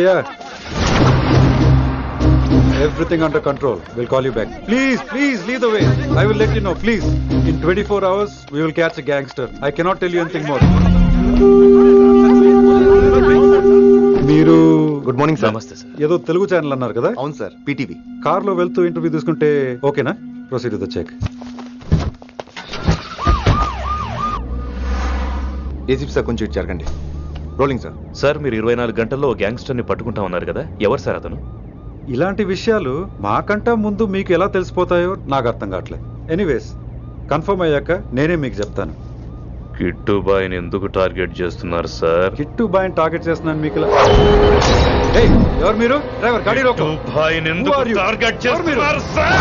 Yeah. Everything under control. We'll call you back. Please, lead the way. I will let you know, please. In 24 hours, we will catch a gangster. I cannot tell you anything more. మీరు good morning sir. నమస్తే sir. ఏదో Telugu channel అన్నారు కదా? అవును sir, PTV. కార్లో వెళ్తూ interview తీసుకుంటే ఓకేనా? Proceed with the check. ACP sir కొంచెం ఇటు జరగండి. Rolling sir. సార్ మీరు 24 గంటల్లో గ్యాంగ్స్టర్ని పట్టుకుంటామన్నారు కదా, ఎవరు సార్ అతను? ఇలాంటి విషయాలు మాకంటా ముందు మీకు ఎలా తెలిసిపోతాయో నాకు అర్థం కావట్లేదు. ఎనీవేస్, కన్ఫర్మ్ అయ్యాక నేనే మీకు చెప్తాను. కిట్టుబాయిని ఎందుకు టార్గెట్ చేస్తున్నారు సార్? కిట్టు బాయ్ని టార్గెట్ చేస్తున్నాను మీకు. ఏయ్, ఎవరు మీరు? డ్రైవర్ గాడి రోకో. కిట్టుబాయిని ఎందుకు Who are you? టార్గెట్ ఎవరు మీరు? చేస్తున్నారు సార్?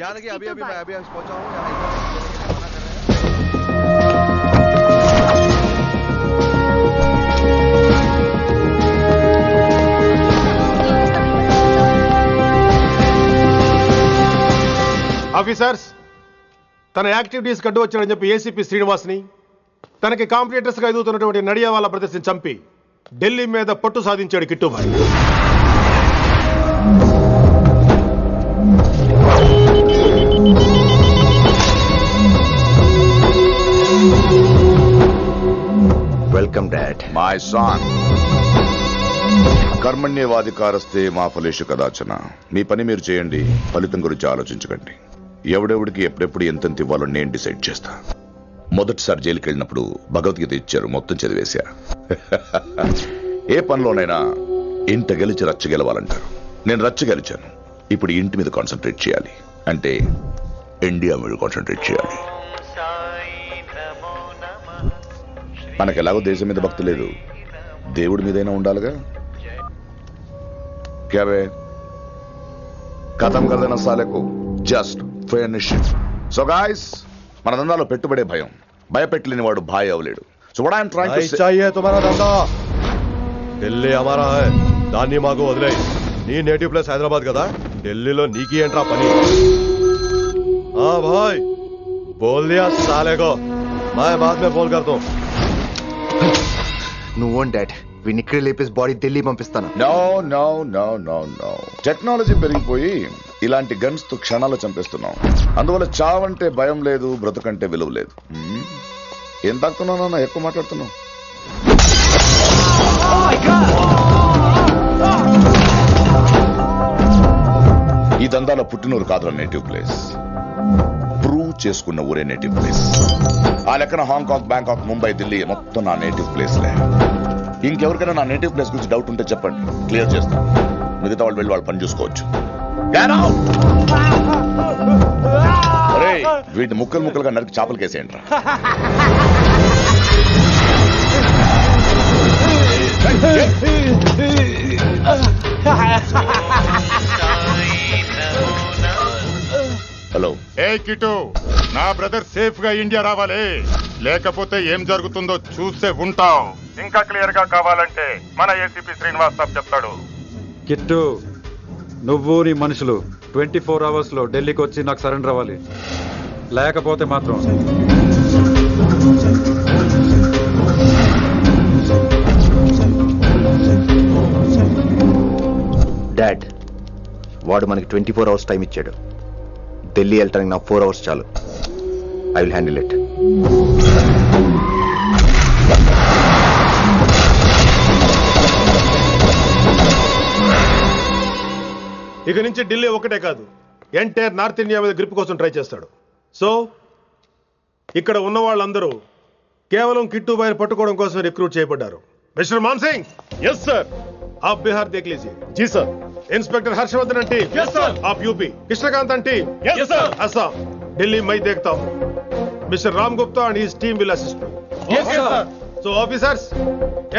जानकी अभी पहुंचा हूँ. ఆఫీసర్స్, తన యాక్టివిటీస్ కడ్డు వచ్చాడని చెప్పి ఏసీపీ శ్రీనివాస్ని, తనకి కాంపిటీటర్స్గా ఎదుగుతున్నటువంటి నడియావాల బ్రదర్స్ని చంపి ఢిల్లీ మీద పట్టు సాధించాడు Kittubhai. Welcome dad. My son, కర్మణ్యేవాధికారస్తే మా ఫలేషు కదాచన. మీ పని మీరు చేయండి, ఫలితం గురించి ఆలోచించకండి. ఎవడెవడికి ఎప్పుడెప్పుడు ఎంతెంత ఇవ్వాలో నేను డిసైడ్ చేస్తా. మొదటిసారి జైలుకి వెళ్ళినప్పుడు భగవద్గీత ఇచ్చారు, మొత్తం చదివేశా. ఏ పనిలోనైనా ఇంట గెలిచి రచ్చ గెలవాలంటారు. నేను రచ్చ గెలిచాను. ఇప్పుడు ఇంటి మీద కాన్సన్ట్రేట్ చేయాలి, అంటే ఇండియా మీద కాన్సన్ట్రేట్ చేయాలి. మనకు ఎలాగో దేశం మీద భక్తి లేదు, దేవుడి మీదైనా ఉండాలిగా. క్యాబే ఖతం కదన సాలకు జస్ట్ ఫినిష్. సో గాయ్స్, మన దందాలో పెట్టుబడే భయం. భయపెట్టలేని వాడు భాయ్ అవలేడు. So what I am trying to say, चाहिए तुम्हारा धंधा. ఢిల్లీ हमारा है. దాన్ని మాకు వదిలేయ్. నీ నేటివ్ ప్లేస్ హైదరాబాద్ కదా, ఢిల్లీలో నీకి ఏంట్రా పని? हाँ भाई, बोल दिया साले को. मैं बाद में फोन करता हूँ. నువ్వు డాడ్, వీడిని ఇక్కడ లేపేసి బాడీ ఢిల్లీ పంపిస్తాను. No no no no no. Technology పెరిగిపోయి ఇలాంటి గన్స్ తో క్షణాలు చంపేస్తున్నాం. అందువల్ల చావంటే భయం లేదు, బ్రతుకంటే విలువ లేదు. ఏం తాకుతున్నావు నాన్న, ఎక్కువ మాట్లాడుతున్నావు. ఈ దందాలో పుట్టినూరు కాదురా నేటివ్ ప్లేస్, ప్రూవ్ చేసుకున్న ఊరే నేటివ్ ప్లేస్. ఆ లెక్కన హాంకాంగ్, బ్యాంకాక్, ముంబై, ఢిల్లీ మొత్తం నా నేటివ్ ప్లేస్లే. ఇంకెవరికైనా నా నేటివ్ ప్లేస్ గురించి డౌట్ ఉంటే చెప్పండి, క్లియర్ చేస్తాను. మిగతా వాళ్ళు వెళ్ళి వాళ్ళు పని చూసుకోవచ్చు. వీటిని ముక్కలు ముక్కలుగా నరికి చేపలు కేసేయండి రా. హలో. ఏ కిటు, నా బ్రదర్ సేఫ్ గా ఇండియా రావాలి, లేకపోతే ఏం జరుగుతుందో చూసే ఉంటాం. ఇంకా క్లియర్ గా కావాలంటే మన ఏసీపీ శ్రీనివాస్ సాబ్ చెప్తాడు. కిట్టు, నువ్వు నీ మనుషులు 24 hours లో ఢిల్లీకి వచ్చి నాకు సరెండర్ అవ్వాలి. లేకపోతే మాత్రం డాడ్, వాడు మనకి 24 hours టైం ఇచ్చాడు. ఢిల్లీ వెళ్ళటానికి నాకు 4 hours చాలు. I will handle it. ఇక నుంచి ఢిల్లీ ఒకటే కాదు, ఎంటైర్ నార్త్ ఇండియా మీద గ్రిప్ కోసం ట్రై చేస్తాడు. సో ఇక్కడ ఉన్న వాళ్ళందరూ కేవలం కిట్టుబాయిని పట్టుకోవడం కోసం రిక్రూట్ చేయబడ్డారు. Mister Man Singh. Yes sir. आप बिहार देख लीजिए. जी sir. Inspector Harshvardhan team. Yes sir. आप UP. Krishnakant team. Yes sir. Assam. Delhi मैं देखता हूँ. Mister Ram Gupta and his team will assist me. Yes sir. So officers,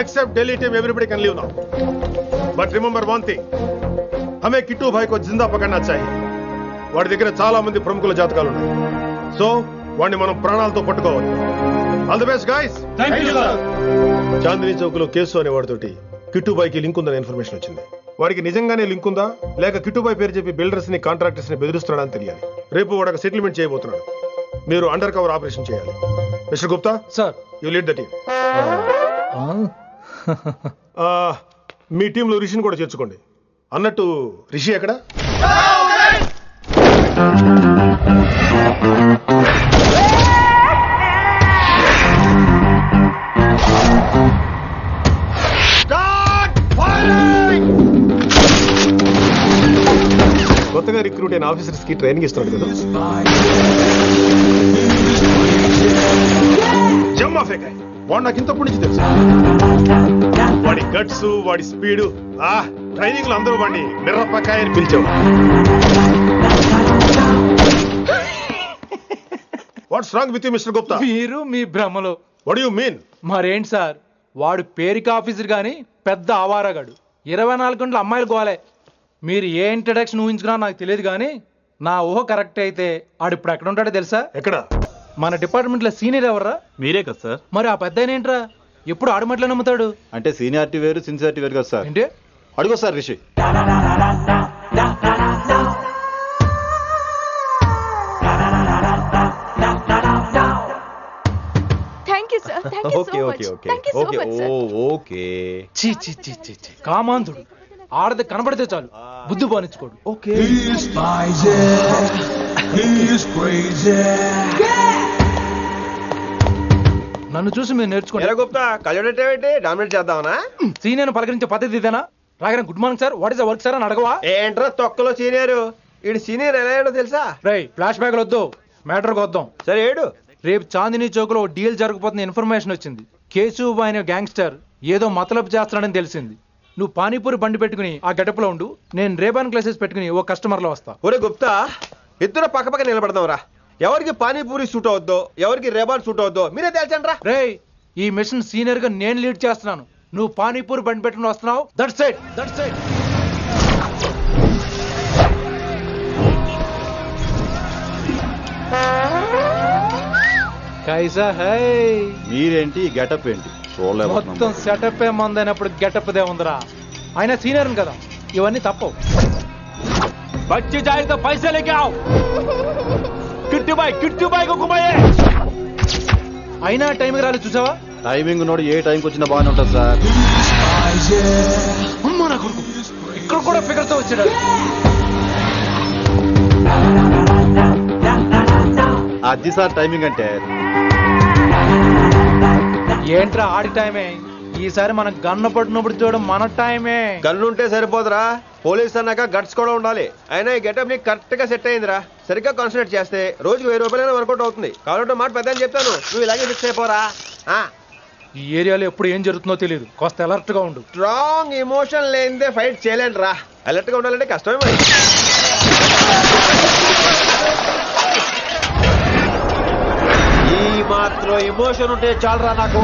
except Delhi team, everybody can leave now. But remember one thing. हमें किट्टू भाई को जिंदा पकड़ना चाहिए. వాడి దగ్గర చాలా మంది ప్రముఖుల జాతకాలు ఉన్నాయి. సో వాడిని మనం ప్రాణాలతో పట్టుకోవాలి. All the best guys. Thank you sir. Chandni Chowk లో కేసు అనే వాడితోటి కిట్టుబాయికి లింక్ ఉందని ఇన్ఫర్మేషన్ వచ్చింది. వాడికి నిజంగానే లింక్ ఉందా లేక కిట్టుబాయి పేరు చెప్పి బిల్డర్స్ ని కాంట్రాక్టర్స్ ని బెదిరిస్తున్నాడా అని తెలియాలి. రేపు వాడు ఒక సెటిల్మెంట్ చేయబోతున్నాడు. మీరు అండర్ కవర్ ఆపరేషన్ చేయాలి. Mister Gupta sir. You lead the team. మీ టీంలో రిషిని కూడా చేర్చుకోండి. అన్నట్టు రిషి ఎక్కడ? కొత్తగా రిక్రూట్ అయిన ఆఫీసర్స్ కి ట్రైనింగ్ ఇస్తున్నాడు కదా. జమ్మా ఫేకాయ్. వాడు నాకు ఇంతప్పటి నుంచి తెలుసు. వాడి గట్స్, వాడి స్పీడు, ట్రైనింగ్ లో అందరూ వాడిని మిర్రపకాయ అని పిలిచేవాడు. What's wrong with you mister Gupta? మీరు మీ భ్రమలో. What you mean? మరేంటి సార్, వాడు పేరుకి ఆఫీసర్ గాని పెద్ద ఆవారగాడు. 24 గంటలు అమ్మాయిలు గోలే. మీరు ఏ ఇంట్రడక్షన్ ఊహించుకున్నా నాకు తెలియదు కానీ నా ఊహ కరెక్ట్ అయితే ఆడు ఇప్పుడు ఎక్కడ ఉంటాడో తెలుసా? ఎక్కడ? మన డిపార్ట్మెంట్ లో సీనియర్ ఎవర్రా? మీరే కదా సార్. మరి ఆ పెద్ద ఏంట్రా ఎప్పుడు ఆడమట్లో నమ్ముతాడు? అంటే సీనియారిటీ వేరు సిన్సియారిటీ వేరు కదా సార్. ఏంటి అడుగు సార్ రిషి. కామాంధుడు ఆడది కనబడితే చాలు బుద్ధి బానించుకోడు. ఓకే. నన్ను చూసి మీరు నేర్చుకోండి. సీనియర్ పలకరించే పద్ధతి ఇదేనా? రాగానే good morning sir, what is the work sir అని అడగవా? ఏంట్రా తొక్కలో సీనియర్. ఈడు సీనియర్ ఎలా ఏడో తెలుసా? రై ఫ్లాష్ బ్యాక్ వద్దు, మ్యాటర్కి వద్దాం. సరే ఏడు. రేపు చాందినీ చౌక్ లో డీల్ జరగబోతున్న ఇన్ఫర్మేషన్ వచ్చింది. కేశవ్ అనే గ్యాంగ్స్టర్ ఏదో మతలబు చేస్తున్నాడని తెలిసింది. నువ్వు పానీపూరి బండి పెట్టుకుని ఆ గెటప్ లో ఉండు, నేను రేబాన్ క్లాసెస్ పెట్టుకుని ఓ కస్టమర్ లో వస్తా. ఒరే గుప్తా, ఇద్దరు పక్క పక్క నిలబడదాం రా. ఎవరికి పానీపూరి సూట్ అవుద్దో ఎవరికి రేబాన్ సూట్ అవుద్దో మీరే తేల్చండి రా. రే ఈ మిషన్ సీనియర్ గా నేను లీడ్ చేస్తున్నాను. నువ్వు పానీపూరి బండి పెట్టుకుని వస్తున్నావు. That's it, that's it. కైసా హై. మీరేంటి గెటప్ ఏంటి? మొత్తం సెటప్ ఏమందైనప్పుడు గెటప్ దే ఉందిరా. ఆయన సీనియర్ కదా, ఇవన్నీ తప్పవు. బచ్చి జాయితో పైసా లేకే ఆవ్. కిట్టు బాయ్ కుమాయే. అయినా టైంకి రాలేదు చూసావా? టైమింగ్ నోడు ఏ టైంకి వచ్చినా బాగానే ఉంటుంది సార్. అమ్మా నా కొడుకు ఇక్కడ కూడా ఫిగర్ తో వచ్చాడు. అది సార్ టైమింగ్ అంటే. ఏంట్రా ఆడి టైమే? ఈసారి మనం గన్ను పట్టినప్పుడు చూడడం మన టైమే. గన్ను ఉంటే సరిపోదురా, పోలీస్ అన్నాక గట్స్ కూడా ఉండాలి. అయినా ఈ గెటప్ నీకు కరెక్ట్ గా సెట్ అయిందిరా. సరిగ్గా కాన్సన్ట్రేట్ చేస్తే రోజుకి 1000 రూపాయలైనా వర్కౌట్ అవుతుంది. కాబట్టి మాట పెద్ద అని చెప్తాను, నువ్వు ఇలాగే ఫిక్స్ అయిపోరా. ఈ ఏరియాలో ఎప్పుడు ఏం జరుగుతుందో తెలియదు, కాస్త అలర్ట్ గా ఉండు. స్ట్రాంగ్ ఎమోషన్ లేనిదే ఫైట్ చేయలేండి రా. అలర్ట్ గా ఉండాలంటే కష్టమే మరి. ఈ మాత్రం ఎమోషన్ ఉంటే చాలరా నాకు.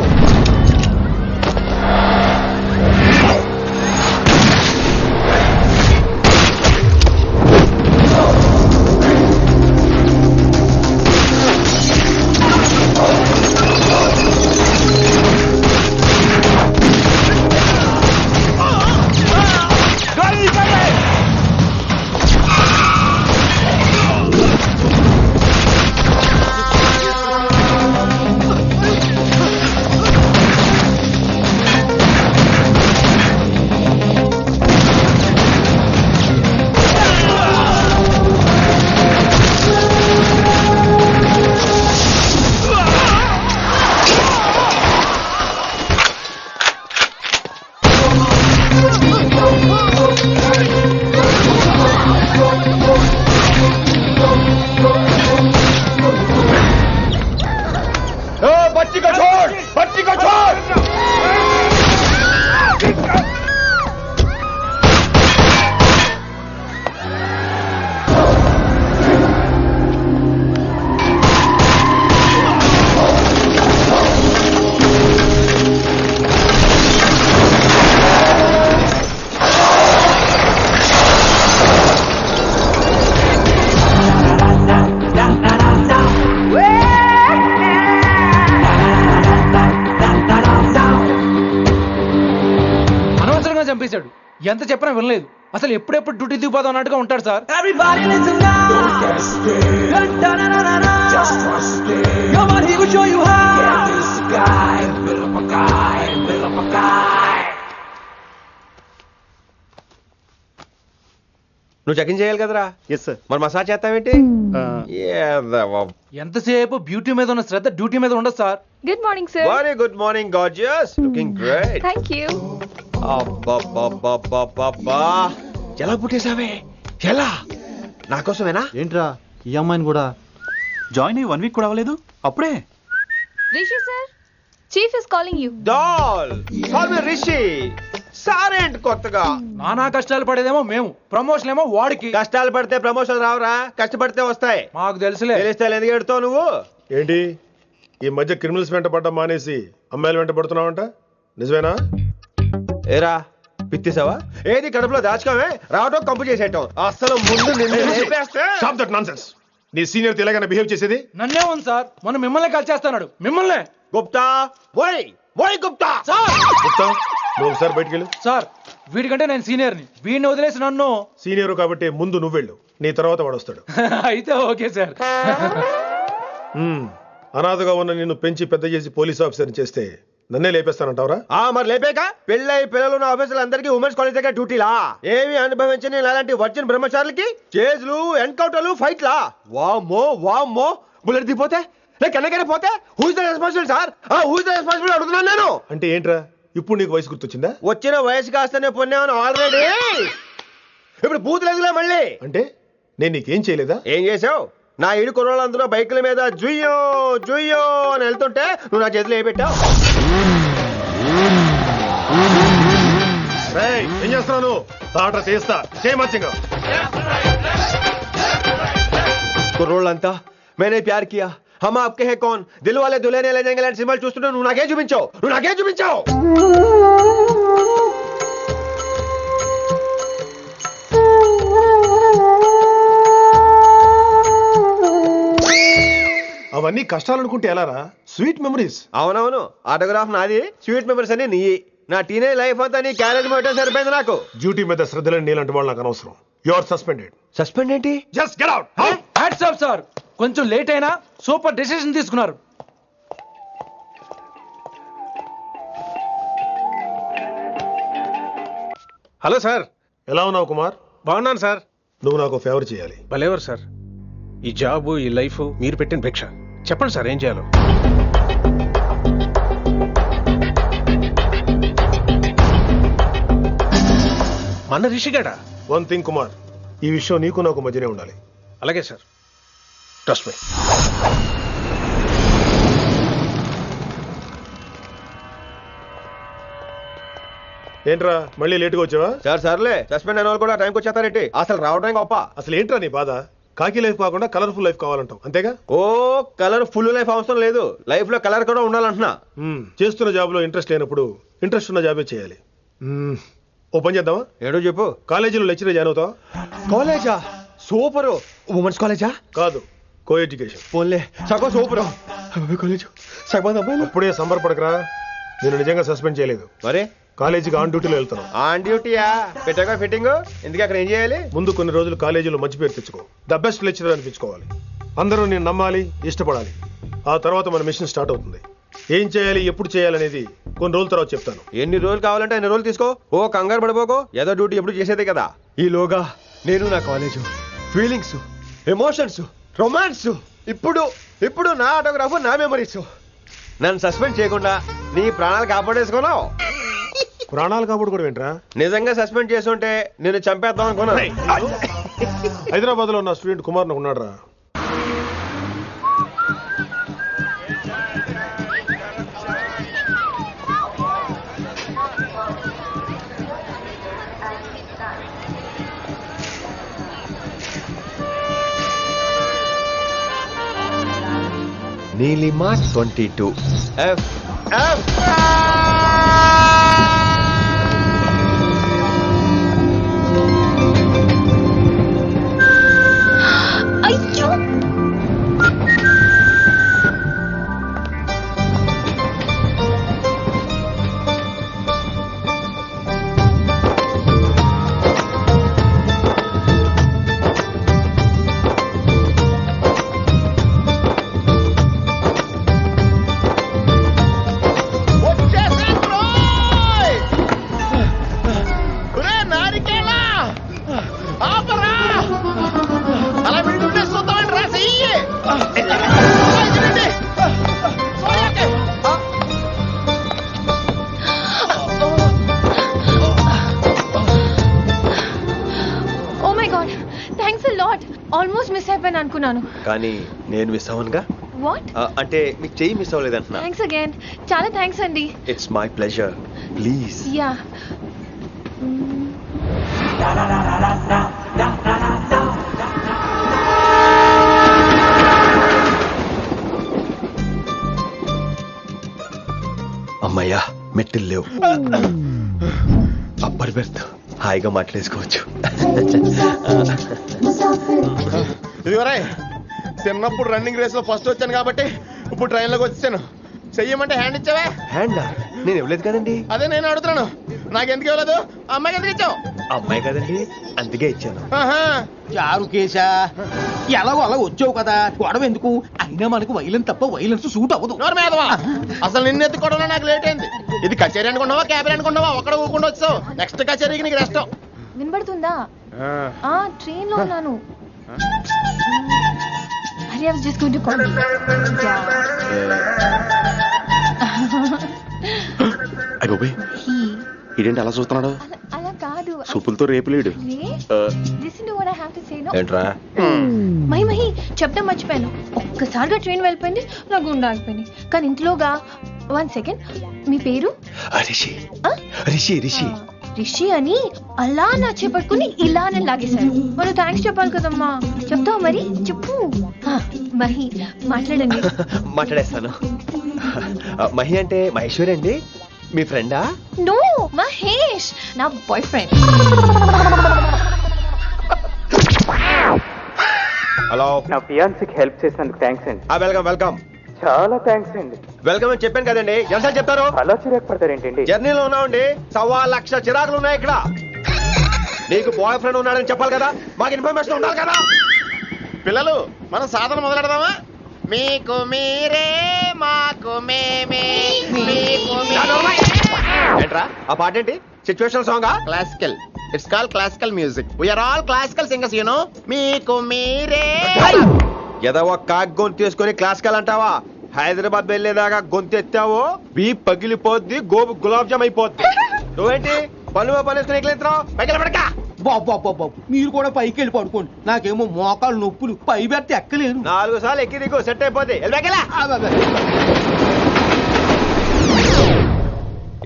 ఎంత చెప్పినా వినలేదు. అసలు ఎప్పుడెప్పుడు డ్యూటీ దిగిపోదాం అన్నట్టుగా ఉంటాడు సార్. నువ్వు చెక్ ఇన్ చేయాలి కదరా. Yes sir. మరి మసాజ్ చేస్తావేంటి? ఎంతసేపు బ్యూటీ మీద ఉన్న శ్రద్ధ డ్యూటీ మీద ఉండదు sir. Good morning sir. Very good morning gorgeous, looking great. Thank you. అబ్బబ్బబ్బబ్బబ్బా, ఎలా పుట్టేశావే? ఎలా? నా కోసమేనా? ఏంట్రా ఈ అమ్మాయిని కూడా జాయిన్ అయ్యి 1 వీక్ కూడా అవ్వలేదు అప్పుడే. Rishi sir, chief is calling you. డాల్ కాల్ మీ రిషి. సారేంటి కొత్తగా? నానా కష్టాలు పడేదేమో మేము, ప్రమోషన్ ఏమో వాడికి. కష్టాలు పడితే ప్రమోషన్ రావురా, కష్టపడితే వస్తాయి. మాకు తెలుసులే. తెలిస్తే ఎందుకు ఎడుతావు నువ్వు? ఏంటి ఈ మధ్య క్రిమినల్స్ వెంట పడ్డం మానేసి అమ్మాయిలు వెంట పడుతున్నావంట, నిజమేనా? ఏరా పిత్తిసావా? ఏది కడుపులో దాచుకోవే, రావటం కంపు చేసేయటం. అసలు ముందు నిన్ను లేపేస్తే. Stop that nonsense. నీ సీనియర్ తెలంగాణ బిహేవ్ చేసేది. నన్నే ఉంది సార్, మనం మిమ్మల్ని కలిచేస్తున్నాడు. మిమ్మల్నే. గుప్తా ఓయ్ ఓయ్ గుప్తా. సార్ గుప్తా, నువ్వు ఒకసారి బయటికి వెళ్ళు. సార్ వీడికంటే నేను సీనియర్ని, వీడిని వదిలేసి నన్ను. సీనియర్ కాబట్టి ముందు నువ్వు వెళ్ళు, నీ తర్వాత వాడు వస్తాడు. అయితే ఓకే సార్. అనాథగా ఉన్న నిన్ను పెంచి పెద్ద చేసి పోలీస్ ఆఫీసర్ని చేస్తే నన్నే లేపేస్తానంటావరా? మరి లేపాక పెళ్ళై పిల్లలు ఉన్న ఆఫీసులు అందరికీ ఉమెన్స్ కాలేజ్ దగ్గర డ్యూటీలా? ఏమి అనుభవించని అలాంటి వర్జిన్ బ్రహ్మచారులకి చేజ్లు, ఎన్కౌంటర్లు, ఫైట్లా? వామ్మో వామ్మో, బుల్లెట్ దిగిపోతే లేక ఎన్నకైనా పోతే who's the responsible sir? Who's the responsible అడుగుతున్నాను నేను. అంటే ఏంట్రా ఇప్పుడు నీకు వయసు గుర్తొచ్చిందా? వచ్చిన వయసు కాస్తనే పొన్నాను ఆల్రెడీ. ఇప్పుడు బూత్ లేదులే మళ్ళీ. అంటే నేను నీకేం చేయలేదా? ఏం చేసావు? నా ఇడు కుర్రోళ్ళందరూ బైకుల మీద జుయ్యో జుయ్యో అని వెళ్తుంటే నువ్వు నా చేతిలో ఏ పెట్టావు? ఏం చేస్తున్నాను? తాట తీస్తా చేయమచ్చంగా. కుర్రోళ్ళంతా మేనే ప్యార్ కియా, హమ్ ఆప్కే హై కౌన్, దిల్ వాలే దుల్హనే లే జాయేంగే లాంటి సినిమాలు చూస్తుంటే నువ్వు నాకేం చూపించావు? నువ్వు నాకేం చూపించావు? అవన్నీ కష్టాలు అనుకుంటే ఎలారా? Sweet memories. అవునవును, ఆటోగ్రాఫ్ నాది, స్వీట్ మెమరీస్ అని నీ. నా టీనేజ్ లైఫ్ అంతా నీ క్యారేజ్ మొత్తం సరిపోయింది నాకు. డ్యూటీ మీద శ్రద్ధలేని నీలాంటి వాళ్ళు నాకు అనవసరం. You are suspended. సస్పెండ్ ఏంటి? Just get out. Hats off sir, కొంచెం లేట్ అయినా సూపర్ డెసిషన్ తీసుకున్నారు. Hello sir. ఎలా ఉన్నావు కుమార్? బాగున్నాను సార్. నువ్వు నాకు ఫేవర్ చేయాలి. భలేవారు సార్. ఈ జాబు, ఈ లైఫ్ మీరు పెట్టిన భిక్ష. చెప్పండి సార్ ఏం చేయాలో. మన రిషిగాడా? వన్ థింగ్ కుమార్, ఈ విషయం నీకు నాకు మధ్యనే ఉండాలి. అలాగే సార్, ట్రస్ట్ మీ. ఏంట్రా మళ్ళీ లేటుగా వచ్చావా? సార్ సర్లే, సస్పెండ్ అయిన వాళ్ళు కూడా టైంకి వచ్చేస్తారేంటి? అసలు రావడం గొప్ప. అసలు ఏంట్రా నీ బాధ? కాకి లైఫ్ కాకుండా కలర్ఫుల్ లైఫ్ కావాలంటావు, అంతేగా? ఓ కలర్ ఫుల్ లైఫ్ అవసరం లేదు, లైఫ్ లో కలర్ కూడా ఉండాలంటున్నా. చేస్తున్న జాబ్ లో ఇంట్రెస్ట్ లేనప్పుడు ఇంట్రెస్ట్ ఉన్న జాబే చేయాలి. ఓ పని చేద్దామా? ఏడో చెప్పు. కాలేజీలో లెక్చరర్ జాయిన్ అవుతావా? కాలేజా? సూపర్. ఉమెన్స్ కాలేజా? కాదు, కో ఎడ్యుకేషన్. పోన్లే, సగం సూపర్ కాలేజ్. సగం అమ్మాయిలు. అప్పుడే సంబరపడకరా, నేను నిజంగా సస్పెండ్ చేయలేదు. మరి కాలేజీకి ఆన్ డ్యూటీలో వెళ్తాను. ఆన్ డ్యూటీయా? పెట్టగా ఫిట్టింగ్ ఎందుకు? అక్కడ ఏం చేయాలి? ముందు కొన్ని రోజులు కాలేజీలో మంచి పేరు తెచ్చుకో, ద బెస్ట్ లెక్చరర్ అనిపించుకోవాలి. అందరూ నేను నమ్మాలి, ఇష్టపడాలి. ఆ తర్వాత మన మిషన్ స్టార్ట్ అవుతుంది. ఏం చేయాలి, ఎప్పుడు చేయాలనేది కొన్ని రోజుల తర్వాత చెప్తాను. ఎన్ని రోజులు కావాలంటే అన్ని రోజులు తీసుకో. ఓ కంగారు పడిపోకో, ఏదో డ్యూటీ ఎప్పుడు చేసేదే కదా. ఈలోగా నేను నా కాలేజు, ఫీలింగ్స్, ఎమోషన్స్, రొమాన్స్, ఇప్పుడు నా ఆటోగ్రాఫ్, నా మెమరీస్. నన్ను సస్పెండ్ చేయకుండా నీ ప్రాణాలు కాపాడేసుకున్నావు. ప్రాణాలు కాపాడు కూడా ఏంట్రా? నిజంగా సస్పెండ్ చేసుంటే నేను చంపేద్దాం అనుకున్నా. హైదరాబాద్ లో ఉన్న స్టూడెంట్ కుమార్ నాకు ఉన్నాడు రా. Neelima 22 F F. అయ్యో, మిస్ అయిపోయాను అనుకున్నాను. కానీ నేను మిస్ అవ్వనుగా. వాట్? అంటే మీకు చెయ్యి మిస్ అవ్వలేదంటున్నా. Thanks again. చాలా థ్యాంక్స్ అండి. It's my pleasure. Please. Yeah. అమ్మయ్యా మెట్టిల్ లేవు. అప్పర్ బెర్త్ హాయిగా మాట్లాడేసుకోవచ్చు. ఇదిగోరా, చిన్నప్పుడు రన్నింగ్ రేస్ లో ఫస్ట్ వచ్చాను కాబట్టి ఇప్పుడు ట్రైన్ లోకి వచ్చాను. చెయ్యమంటే హ్యాండ్ ఇచ్చావా? హ్యాండా? నేను ఇవ్వలేదు కదండి. అదే నేను అడుగుతున్నాను, నాకెందుకు ఇవ్వలేదు? అమ్మాయికి ఎందుకు ఇచ్చావు? అమ్మాయి కదండి, అందుకే ఇచ్చాను. చారు కేశా, ఎలాగో అలా వచ్చావు కదా, గొడవ ఎందుకు? అయినా మనకు వైలెన్స్ తప్ప వైలెన్స్ సూట్ అవ్వదు. అసలు నిన్ను ఎత్తుకోవడంలో నాకు లేట్ అయింది. ఇది కచేరీ అనుకున్నావా, క్యాబరీ అనుకున్నావా? ఒక్కడ ఊకుండా వచ్చావు. నెక్స్ట్ కచేరీకి నీకు రెస్ట్. వినబడుతుందా? ట్రైన్ లో ఉన్నాను. I was just going to call you. అయ్యో, ఇదేంటి అలా చూస్తున్నాడు? అలా కాదు. సూపులతో రేపులేడు. Listen to what I have to say, no? ఏంట్రా? మహి చెప్తా మర్చిపోయాను. ఒక్కసారిగా ట్రైన్ వెళ్ళిపోయింది, నా గుండె ఆగిపోయింది. కానీ ఇంట్లోగా 1 సెకండ్, మీ పేరు? రిషి. రిషి రిషి రిషి అని అలా నా చేపట్టుకుని ఇలా నన్ను లాగేశారు. మనం థ్యాంక్స్ చెప్పాలి కదమ్మా. చెప్తావు మరి? చెప్పు. మహి మాట్లాడండి. మాట్లాడేస్తాను. మహి అంటే మహేశ్వరి అండి, మీ ఫ్రెండా? నో, మహేష్ నా బాయ్ ఫ్రెండ్. హలో, నా ఫియాన్సీకి హెల్ప్ చేసినందుకు థ్యాంక్స్ అండి. Welcome welcome. చాలా థ్యాంక్స్ అండి. వెల్కమ్ అని చెప్పాను కదండి, ఎంత చెప్తారు? అలా చిరాకు పడతారేంటండి? జర్నీలో ఉన్నామండి, 1,00,000 చిరాకులు ఉన్నాయి ఇక్కడ. నీకు బాయ్ ఫ్రెండ్ ఉన్నాడని చెప్పాలి కదా, మాకు ఇన్ఫర్మేషన్ ఉండాలి కదా. పిల్లలు, మనం సాధన మొదలెడదామా? మీకు మీరే, మాకు మేమే. ఏంట్రా ఆ పాట ఏంటి? సిచ్యువేషన్ సాంగా? Classical. It's call classical music. We are all classical singers, you know. మీకు మీరే. ఏదో కాక్ గొంతు తీసుకొని క్లాసికల్ అంటావా? హైదరాబాద్ వెళ్ళేదాకా గొంతు ఎత్తావో బీ పగిలిపోద్ది, గోబు గులాబ్ జామ్ అయిపోద్ది. నువ్వేంటి పనులు పనేసుకుని ఎక్కలేస్తున్నావు? పైకి పడక. బాబు మీరు కూడా పైకి వెళ్ళి పడుకోండి, నాకేమో మోకాలు నొప్పులు, పై బెర్త ఎక్కలేదు. 4 సార్లు ఎక్కి దిగు, సెట్ అయిపోద్ది.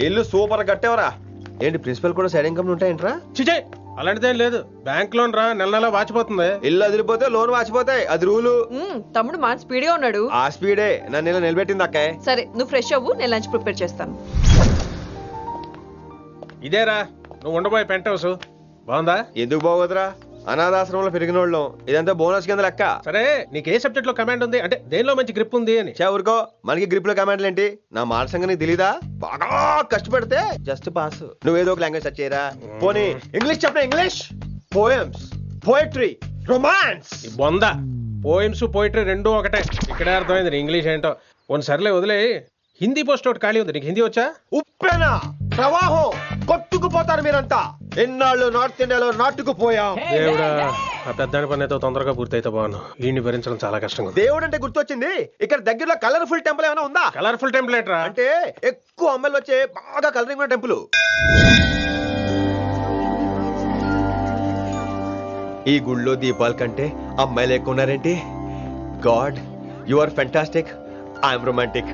ఇల్లు సూపర్ కట్టేవరా. ఏంటి ప్రిన్సిపల్ కూడా సైడ్ ఇన్కమ్ ఉంటాయంట్రా? చిచే, అలాంటిదేం లేదు. బ్యాంక్ లోన్ రా, నెల నెల వాచిపోతుంది. ఇల్లు అదిరిపోతే లోన్ వాచిపోతాయి, అది రూలు. తమ్ముడు మాట స్పీడ్ గా ఉన్నాడు. ఆ స్పీడే నన్ను ఇలా నిలబెట్టింది అక్కే. సరే నువ్వు ఫ్రెష్ అవ్వు, నేను లంచ్ ప్రిపేర్ చేస్తాను. ఇదేరా నువ్వు ఉండబోయే పెంట్ హౌస్. బాగుందా? ఎందుకు బాగోదురా, అనాథాశ్రమంలో పెరిగిన వాళ్ళం. ఇదంతా బోనస్ కింద లెక్క. సరే నీకు ఏ సబ్జెక్ట్ లో కమాండ్ ఉంది, అంటే దేనిలో మంచి గ్రిప్ ఉంది అని. ఊరుకో, మనకి గ్రిప్ లో కమాండ్లు ఏంటి? నా మాట సంగతి నీకు తెలీదా? బాగా కష్టపడితే జస్ట్ పాస్. నువ్వేదో ఒక లాంగ్వేజ్ సెర్చ్ చేయరా. పోనీ ఇంగ్లీష్ చెప్పిన ఇంగ్లీష్. Poems, poetry, romance. బొంద పోయిమ్స్ పోయిటరీ రెండూ ఒకటే. ఇక్కడే అర్థమైంది ఇంగ్లీష్ ఏంటో. కొన్ని సర్లే వదిలే. హిందీ పోస్ట్ ఒకటి ఖాళీ ఉంది, నీకు హిందీ వచ్చా? ఉప్పెన ప్రవాహం, కొట్టుకుపోతారు మీరంతా. ఎన్నాళ్ళు నార్త్ ఇండియాలో నాటుకుపోయాం. దేవుడా, ఆ పెద్దాని పని అయితే తొందరగా పూర్తయితే బాగున్నాను. వీడిని భరించడం చాలా కష్టంగా. దేవుడు అంటే గుర్తొచ్చింది, ఇక్కడ దగ్గరలో కలర్ఫుల్ టెంపుల్ ఏమైనా ఉందా? కలర్ఫుల్ టెంపుల్ ఏంట్రా? అంటే ఎక్కువ అమ్మాయిలు వచ్చే బాగా కలరింగ్ ఉన్న టెంపుల్. ఈ గుళ్ళో దీపాల కంటే అమ్మాయిలు ఎక్కువ ఉన్నారేంటి? God, you are fantastic, I'm romantic.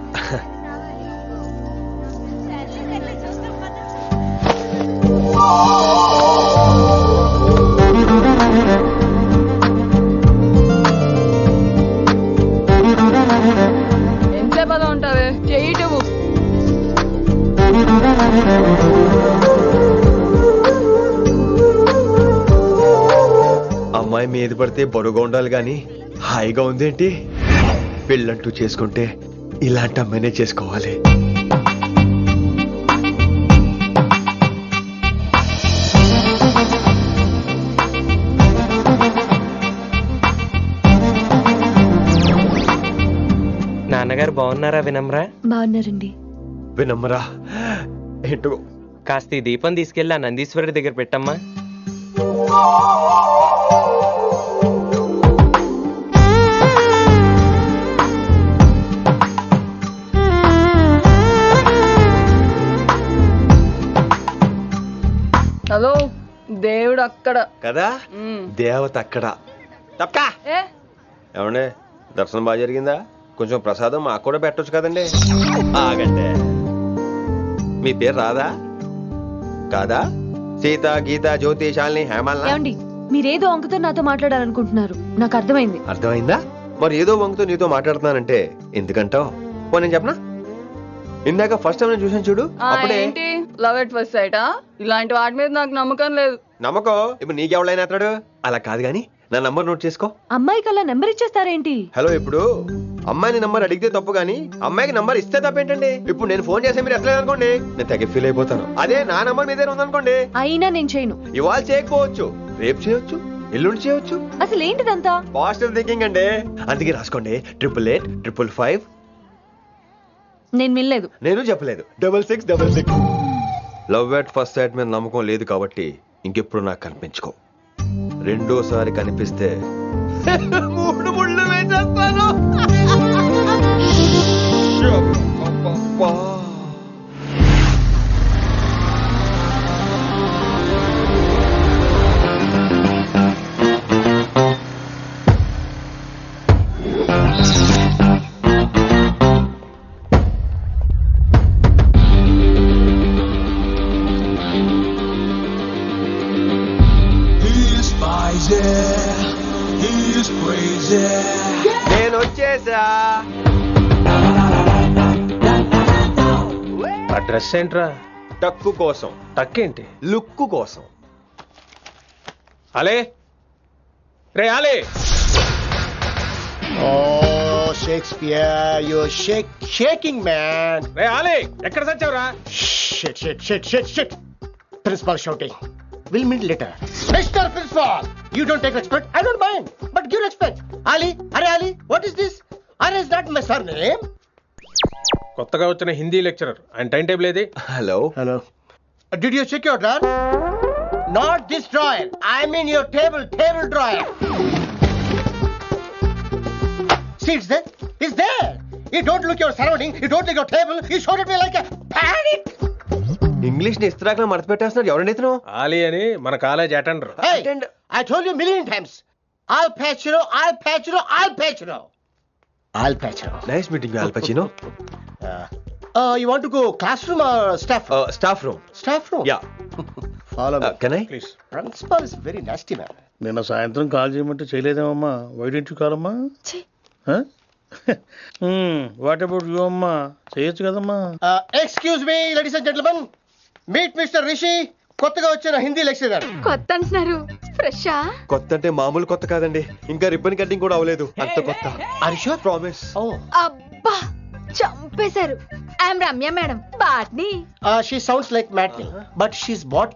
ఎంతసేపు అలా ఉంటావే, చెయ్యటము. అమ్మాయి మీద పడితే బరువుగా ఉండాలి గాని హాయిగా ఉందేంటి? పెళ్ళంటూ చేసుకుంటే ఇలాంటి అమ్మాయినే చేసుకోవాలి. నాన్నగారు బాగున్నారా వినమ్రా? బాగున్నారండి. వినమ్రా ఏంటో కాస్త ఈ దీపం తీసుకెళ్ళి ఆ నందీశ్వరుడి దగ్గర పెట్టమ్మా. హలో, దేవుడు అక్కడ కదా, దేవత అక్కడ. తప్పకా ఏమండే దర్శనం బాగా జరిగిందా? కొంచెం ప్రసాదం మాకు కూడా పెట్టొచ్చు కదండి. ఆగండి, మీ పేరు రాదా కాదా? సీత, గీత, జ్యోతి, శాలిని, హేమల్. ఏమండి మీరేదో అంకుతో నాతో మాట్లాడాలనుకుంటున్నారు, నాకు అర్థమైంది. అర్థమైందా? మరి ఏదో వంగుతో నీతో మాట్లాడుతున్నానంటే ఎందుకంటావు? నేను చెప్పనా? ఇందాక ఫస్ట్ టైం నేను చూసాను చూడు, అప్పుడే. ఏంటి లవ్ ఎట్ ఫస్ట్ సైటా? ఇలాంటి వాటి మీద నాకు నమ్మకం లేదు. నమ్మకం ఇప్పుడు నీకెవడైనా అతడు? అలా కాదు గాని నా నంబర్ నోట్ చేసుకో. అమ్మాయికి అలా నెంబర్ ఇచ్చేస్తారేంటి? హలో, ఇప్పుడు అమ్మాయిని నంబర్ అడిగితే తప్పు గానీ అమ్మాయికి నంబర్ ఇస్తే తప్పేంటండి? ఇప్పుడు నేను ఫోన్ చేస్తే మీరు ఎట్లా అనుకోండి, నేను తెగ ఫీల్ అయిపోతాను. అదే నా నంబర్ మీ దగ్గర ఉందనుకోండి, అయినా నేను చేయను. ఇవాళ చేయకపోవచ్చు, రేపు చేయొచ్చు, ఎల్లుండి చేయొచ్చు. అసలు ఏంటిదంతా? పాజిటివ్ థింకింగ్ అండి. అందుకే రాసుకోండి 888 555. నేను వినలేదు. నేను చెప్పలేదు 6666. లవ్ ఎట్ ఫస్ట్ సైట్ మీద నమ్మకం లేదు కాబట్టి ఇంకెప్పుడు నాకు కనిపించుకో. రెండోసారి కనిపిస్తే 3 ముళ్ళు వేసేస్తాను. నేను వచ్చేసా. ఆ డ్రెస్ ఏంట్రా? టక్కు కోసం. టక్కేంటి? లుక్కు కోసం. అలే రే అలే. Oh, Shakespeare, you're shaking, man. రే అలే, ఎక్కడ సచ్చావురా? Shit. Principal shouting. We'll meet later. Mr. Principal, you don't take respect. I don't mind, but give respect. Ali, Ali, what is this? Is that my surname? కొత్తగా వచ్చిన Hindi lecturer, ఆయన time table ఏది? Hello. Did you check your drawer? Not this drawer. I mean your table drawer. See, it's there. You don't look your surrounding. You don't look your table. You showed at me like a panic. English ని ఇస్త్రాక్ మడత పెట్టేస్తున్నాడు. ఎవరండి ఇతను? ఆలీ అని మన college attender. Hey, I told you a million times. I'll patch you. Nice meeting you, Al Pacino. You want to go classroom or staff room? Staff room. Staff room? Yeah. Follow me. Can I? Please. Principal is very nasty, man. నిన్న సాయంత్రం call చేయమంటే చేయలేదేమమ్మా? Why don't you call అమ్మా? What about you అమ్మా? చేయొచ్చు కదమ్మా. Excuse me, ladies and gentlemen. Meet Mr. Rishi. కొత్తగా వచ్చిన Hindi lecturer. కొత్త అంటున్నారు, ఫ్రెషా? కొత్త అంటే మామూలు కొత్త కాదండి, ఇంకా రిబ్బన్ కటింగ్ కూడా అవ్వలేదు, అంత కొత్త. Are you sure? Promise. అబ్బా చంపేశారు. I'm Ramya madam, botany. She sounds like Matney, but she's botany.